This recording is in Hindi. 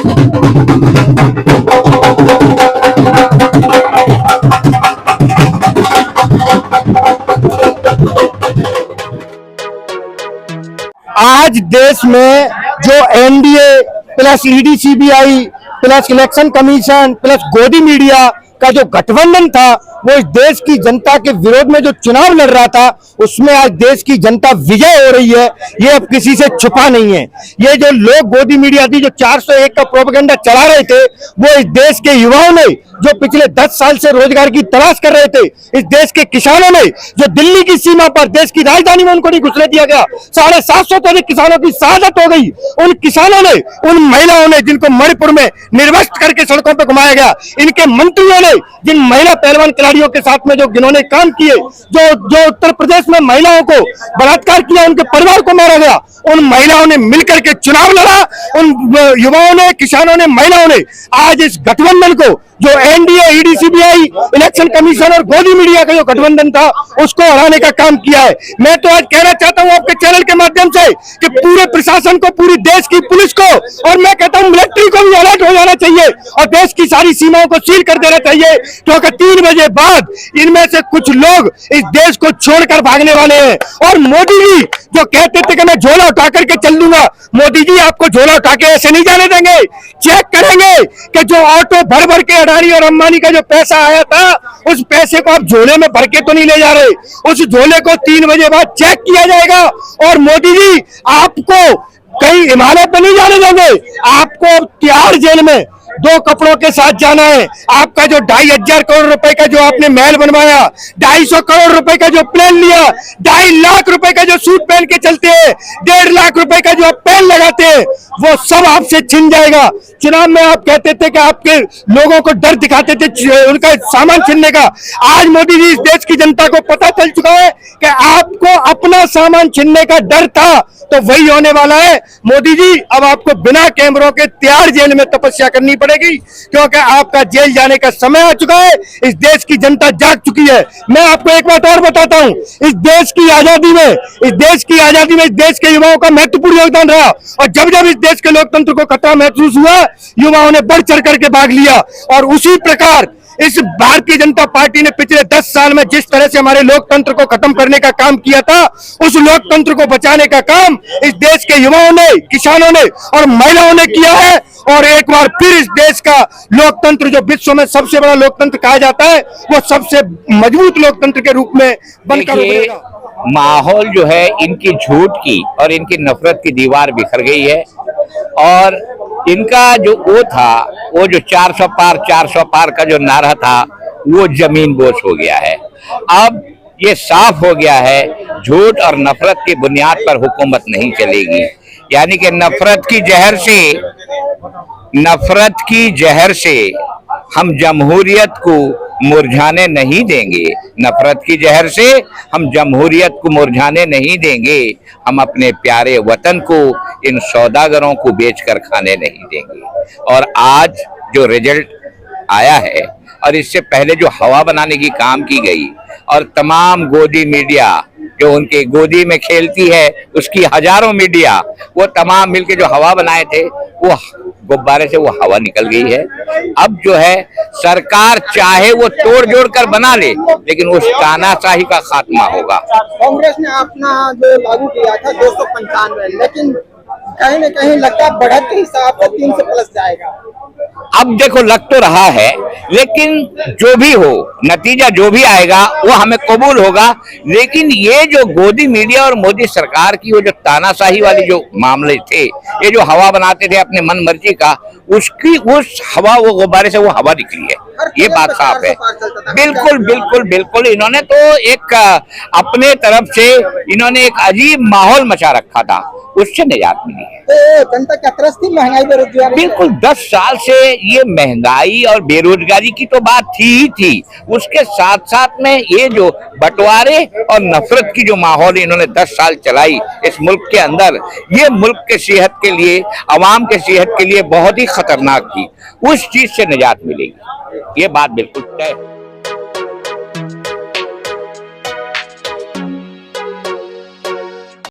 आज देश में जो NDA plus ED CBI plus election commission plus गोदी मीडिया का जो गठबंधन था, वो इस देश की जनता के विरोध में जो चुनाव लड़ रहा था, उसमें आज देश की जनता विजय हो रही है। ये अब किसी से छुपा नहीं है। ये जो लोग गोदी मीडिया थी, जो 401 का प्रोपेगेंडा चला रहे थे, वो इस देश के युवाओं ने जो पिछले 10 साल से रोजगार की तलाश कर रहे थे, इस देश के किसानों ने जो दिल्ली की सीमा पर देश की राजधानी में उनको नहीं घुसने दिया गया, 750 से अधिक किसानों की शहादत हो गई। उन किसानों ने, उन महिलाओं ने जिनको मणिपुर में निर्वस्त्र करके सड़कों पर घुमाया गया, इनके मंत्रियों ने जिन महिला पहलवान खिलाड़ियों के साथ में जो जिन्होंने काम किए, जो उत्तर प्रदेश में महिलाओं को बलात्कार किया, उनके परिवार को मारा गया, उन महिलाओं ने मिलकर के चुनाव लड़ा। उन युवाओं ने, किसानों ने, महिलाओं ने आज इस गठबंधन को, जो NDA, ED, CBI, election commission और गोदी मीडिया का जो गठबंधन था, उसको हराने का काम किया है। मैं तो आज कहना चाहता हूं आपके चैनल के माध्यम से कि पूरे प्रशासन को, पूरी देश की पुलिस को, और मैं कहता हूं मिलिट्री को भी अलर्ट हो जाना चाहिए और देश की सारी सीमाओं को सील कर देना चाहिए, क्योंकि 3 बजे बाद इनमें से कुछ लोग इस देश को छोड़कर भागने वाले हैं। और मोदी जी जो कहते थे कि मैं झोला उठा करके चल दूंगा, मोदी जी आपको झोला उठा के ऐसे नहीं जाने देंगे। चेक करेंगे कि जो ऑटो भर भर के अडानी और अंबानी का जो पैसा आया था, उस पैसे को आप झोले में भर के तो नहीं ले जा रहे, उस झोले को 3 बजे बाद चेक किया जाएगा। और मोदी जी आपको कहीं हिमालय पे नहीं जाने देंगे, आपको तिहाड़ जेल में 2 कपड़ों के साथ जाना है। आपका जो 2,500 करोड़ रुपए का जो आपने महल बनवाया, 250 करोड़ रुपए का जो प्लेन लिया, 2.5 लाख रुपए का जो सूट पहन के चलते हैं, 1.5 लाख रुपए का जो आप पेन लगाते हैं, वो सब आपसे छिन जाएगा। चुनाव में आप कहते थे कि आपके लोगों को डर दिखाते थे उनका सामान छीनने का। आज मोदी जी, इस देश की जनता को पता चल चुका है कि आपको अपना सामान छीनने का डर था, तो वही होने वाला है। मोदी जी, अब आपको बिना कैमरों के तिहाड़ जेल में तपस्या करनी पड़ेगी, क्योंकि आपका जेल जाने का समय आ चुका है। इस देश की जनता जाग चुकी है। मैं आपको एक बात और बताता हूं, इस देश की आजादी में, इस देश के युवाओं का महत्वपूर्ण योगदान रहा, और जब जब इस देश के लोकतंत्र को खतरा महसूस हुआ, युवाओं ने बढ़ चढ़ करके भाग लिया। और उसी प्रकार इस भारतीय जनता पार्टी ने पिछले 10 साल में जिस तरह से हमारे लोकतंत्र को खत्म करने का काम किया था, उस लोकतंत्र को बचाने का काम इस देश के युवाओं ने, किसानों ने और महिलाओं ने किया है। और एक बार फिर इस देश का लोकतंत्र, जो विश्व में सबसे बड़ा लोकतंत्र कहा जाता है, वो सबसे मजबूत लोकतंत्र के रूप में बनकर उभरेगा। माहौल जो है इनकी झूठ की और इनकी नफरत की दीवार बिखर गई है, और इनका जो वो था, वो जो 400 पार का जो नारा था, वो जमीन बोझ हो गया है। अब ये साफ हो गया है, झूठ और नफरत की बुनियाद पर हुकूमत नहीं चलेगी। यानी कि नफरत की जहर से हम जमहूरियत को मुरझाने नहीं देंगे। नफरत की जहर से हम जमहूरियत को मुरझाने नहीं देंगे। हम अपने प्यारे वतन को इन सौदागरों को बेचकर खाने नहीं देंगे। और आज जो रिजल्ट आया है, और इससे पहले जो हवा बनाने की काम की गई, और तमाम गोदी मीडिया जो उनके गोदी में खेलती है, उसकी हजारों मीडिया, वो तमाम मिलके जो हवा बनाए थे, वो गुब्बारे से वो हवा निकल गई है। अब जो है सरकार चाहे वो तोड़ जोड़ कर बना ले, लेकिन उस तानाशाही का खात्मा होगा। कांग्रेस ने अपना जो लागू किया था 295, लेकिन कहीं न कहीं लगता है बढ़त के हिसाब से 300 प्लस जाएगा। अब देखो, लग तो रहा है, लेकिन जो भी हो, नतीजा जो भी आएगा वो हमें कबूल होगा। लेकिन ये जो गोदी मीडिया और मोदी सरकार की वो जो तानाशाही वाली जो मामले थे, ये जो हवा बनाते थे अपने मन मर्जी का, उसकी उस हवा, वो गुब्बारे से वो हवा निकली है, ये बात साफ है। बिल्कुल बिल्कुल बिल्कुल, इन्होंने तो एक अपने तरफ से इन्होंने एक अजीब माहौल मचा रखा था, उससे निजात मिली है। तो जनता क्या त्रस्त थी महंगाई बेरोजगारी? बिल्कुल, 10 साल से ये महंगाई और बेरोजगारी की तो बात थी ही थी। उसके साथ साथ में ये जो बंटवारे और नफरत की जो माहौल इन्होंने 10 साल चलाई इस मुल्क के अंदर, ये मुल्क के सेहत के लिए, अवाम के सेहत के लिए बहुत ही खतरनाक थी। उस चीज से निजात मिलेगी, ये बात बिल्कुल तय है।